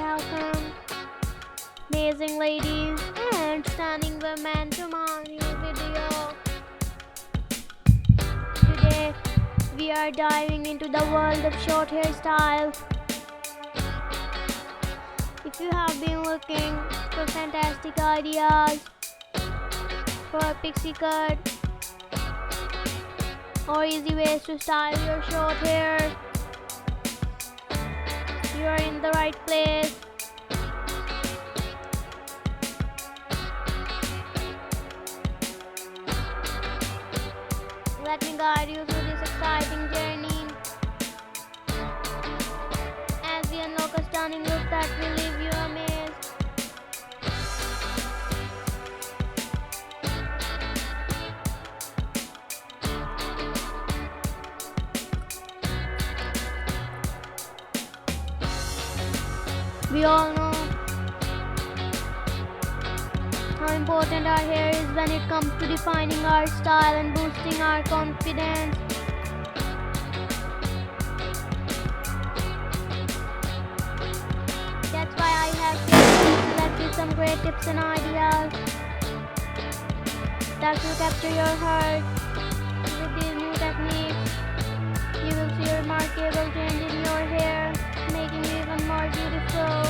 welcome, amazing ladies and stunning women to my new video. Today we are diving into the world of short hairstyles. If you have been looking for fantastic ideas for a pixie cut or easy ways to style your short hair, you are in the right place. Let me guide you through this exciting journey as we unlock a stunning look that will leave you amazed. We all know how important our hair is when it comes to defining our style and boosting our confidence. That's why I have selected some great tips and ideas that will capture your heart. With these new techniques, you will see a remarkable change in your hair, making you even more beautiful.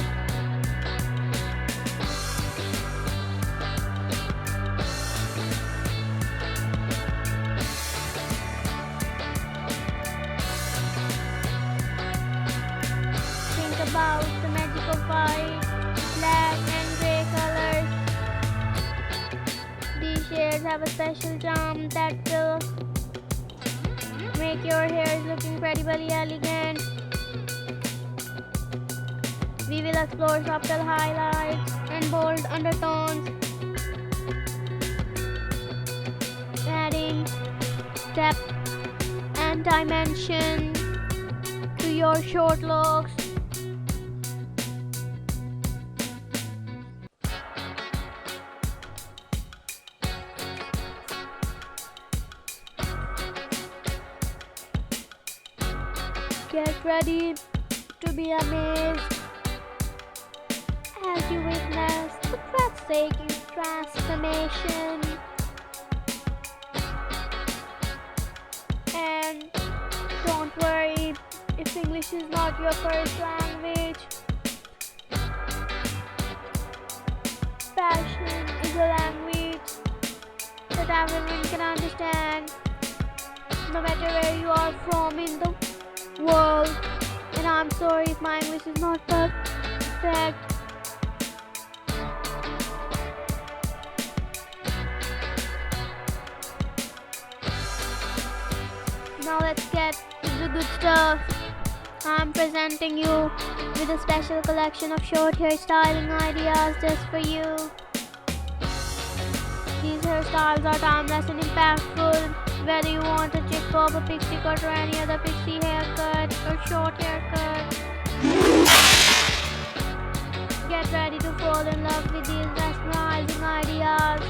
Think about the magic of white, black and grey colors. These shades have a special charm that will make your hair look incredibly elegant. We will explore subtle highlights and bold undertones, adding depth and dimension to your short looks. Get ready to be amazed as you witness the breathtaking transformation. And don't worry if English is not your first language. Fashion is a language that everyone can understand, no matter where you are from in the world. And I'm sorry if my English is not perfect. Now let's get to the good stuff. I'm presenting you with a special collection of short hairstyling ideas just for you. These hairstyles are timeless and impactful. Whether you want a chick bob, a pixie cut, or any other pixie haircut or short haircut, get ready to fall in love with these mesmerizing ideas.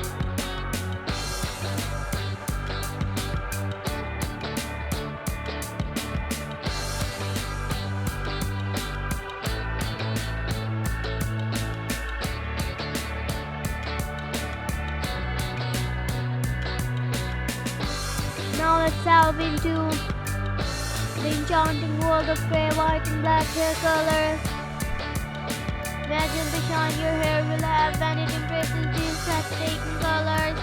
Now let's delve into the enchanting world of grey, white and black hair colors. Imagine the shine your hair will have when it embraces these breathtaking colors.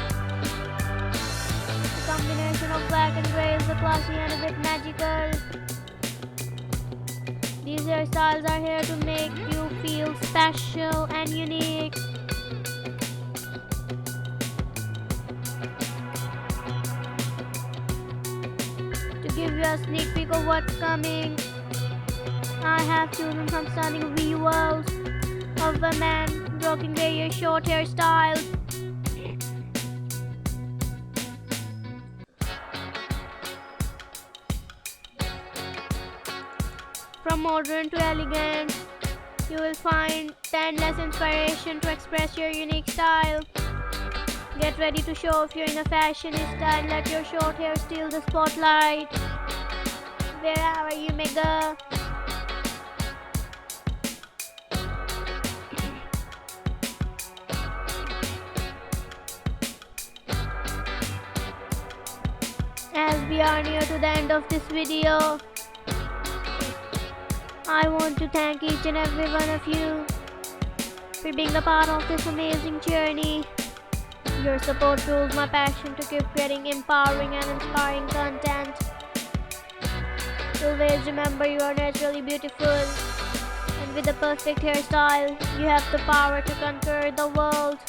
The combination of black and grey is a classy and a bit magical. These hairstyles are here to make you feel special and unique. To give you a sneak peek of what's coming, I have chosen some stunning visuals of women rocking their short hairstyles. From modern to elegant, you will find endless inspiration to express your unique style. Get ready to show off your inner fashionista and let your short hair steal the spotlight wherever you may go. we are near to the end of this video. I want to thank each and every one of you for being a part of this amazing journey. Your support fuels my passion to keep creating empowering and inspiring content. Always remember you are naturally beautiful, and with the perfect hairstyle, you have the power to conquer the world.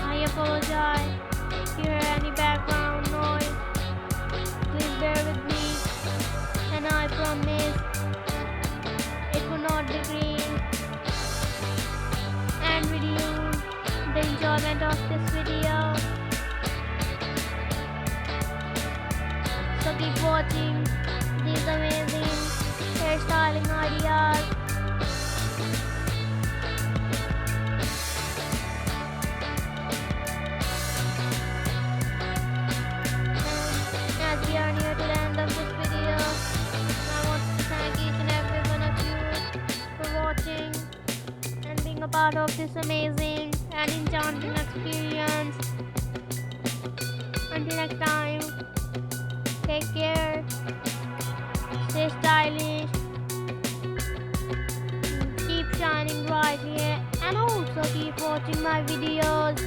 I apologize if you hear any background noise. Please bear with me, and I promise it will not be green and reduce the enjoyment of this video. So keep watching these amazing hairstyling ideas. As we are near to the end of this video, I want to thank each and every one of you for watching and being a part of this amazing and enchanting experience. Until next time, take care, stay stylish, keep shining brightly, and also keep watching my videos.